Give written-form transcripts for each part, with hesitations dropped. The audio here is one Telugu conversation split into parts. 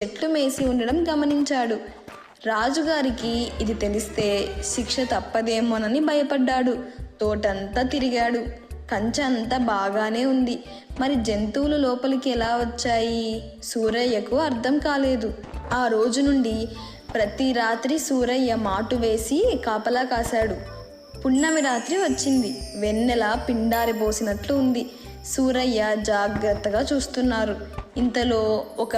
చెట్లు మేసి ఉండడం గమనించాడు. రాజుగారికి ఇది తెలిస్తే శిక్ష తప్పదేమోనని భయపడ్డాడు. తోటంతా తిరిగాడు. కంచె అంతా బాగానే ఉంది. మరి జంతువులు లోపలికి ఎలా వచ్చాయి? సూరయ్యకు అర్థం కాలేదు. ఆ రోజు నుండి ప్రతి రాత్రి సూరయ్య మాటు వేసి కాపలా కాశాడు. పున్నమి రాత్రి వచ్చింది. వెన్నెల పిండారిపోసినట్లు ఉంది. సూరయ్య జాగ్రత్తగా చూస్తున్నారు. ఇంతలో ఒక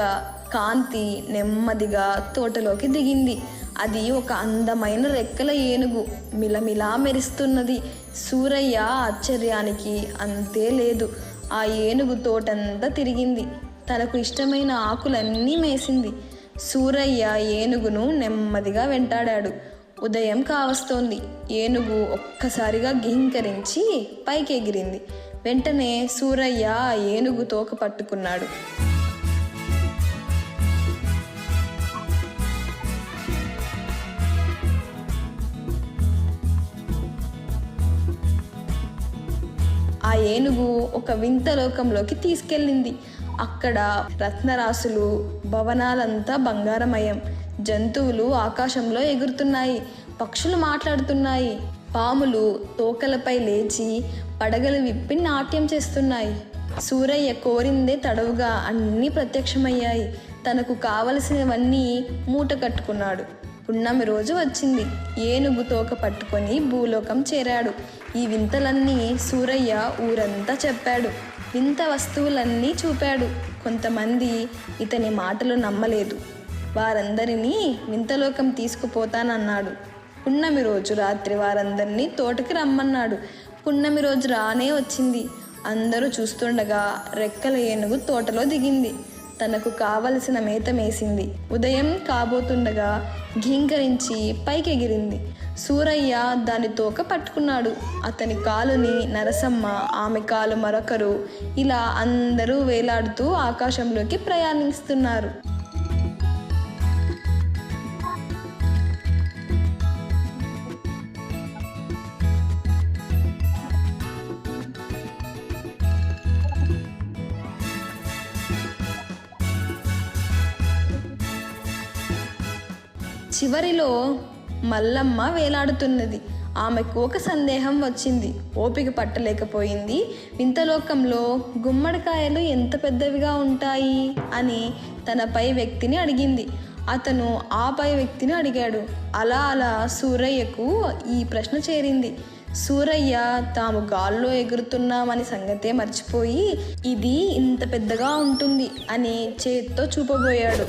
కాంతి నెమ్మదిగా తోటలోకి దిగింది. అది ఒక అందమైన రెక్కల ఏనుగు. మిలమిలా మెరుస్తున్నది. సూరయ్య ఆశ్చర్యానికి అంతే లేదు. ఆ ఏనుగు తోటంతా తిరిగింది. తనకు ఇష్టమైన ఆకులన్నీ మేసింది. సూరయ్య ఏనుగును నెమ్మదిగా వెంటాడాడు. ఉదయం కావస్తోంది. ఏనుగు ఒక్కసారిగా గిహింకరించి పైకి ఎగిరింది. వెంటనే సూరయ్య ఆ ఏనుగు తోక పట్టుకున్నాడు. ఆ ఏనుగు ఒక వింత లోకంలోకి తీసుకెళ్ళింది. అక్కడ రత్నరాసులు, భవనాలంతా బంగారమయం. జంతువులు ఆకాశంలో ఎగురుతున్నాయి. పక్షులు మాట్లాడుతున్నాయి. పాములు తోకలపై లేచి పడగలు విప్పి నాట్యం చేస్తున్నాయి. సూరయ్య కోరిందే తడవుగా అన్నీ ప్రత్యక్షమయ్యాయి. తనకు కావలసినవన్నీ మూట కట్టుకున్నాడు. పున్నమి రోజు వచ్చింది. ఏనుగు తోక పట్టుకొని భూలోకం చేరాడు. ఈ వింతలన్నీ సూరయ్య ఊరంతా చెప్పాడు. వింత వస్తువులన్నీ చూపాడు. కొంతమంది ఇతని మాటలు నమ్మలేదు. వారందరినీ వింతలోకం తీసుకుపోతానన్నాడు. పున్నమి రోజు రాత్రి వారందరినీ తోటకి రమ్మన్నాడు. పున్నమి రోజు రానే వచ్చింది. అందరూ చూస్తుండగా రెక్కల ఏనుగు తోటలో దిగింది. తనకు కావలసిన మేత మేసింది. ఉదయం కాబోతుండగా ఘీంకరించి పైకెగిరింది. సూరయ్య దాని తోక పట్టుకున్నాడు. అతని కాలుని నరసమ్మ, ఆమె కాలు మరొకరు, ఇలా అందరూ వేలాడుతూ ఆకాశంలోకి ప్రయాణిస్తున్నారు. చివరిలో మల్లమ్మ వేలాడుతున్నది. ఆమెకు ఒక సందేహం వచ్చింది. ఓపిక పట్టలేకపోయింది. వింతలోకంలో గుమ్మడికాయలు ఎంత పెద్దవిగా ఉంటాయి అని తన పై వ్యక్తిని అడిగింది. అతను ఆ పై వ్యక్తిని అడిగాడు. అలా అలా సూరయ్యకు ఈ ప్రశ్న చేరింది. సూరయ్య తాము గాల్లో ఎగురుతున్నామని సంగతే మర్చిపోయి ఇది ఇంత పెద్దగా ఉంటుంది అని చేత్తో చూపబోయాడు.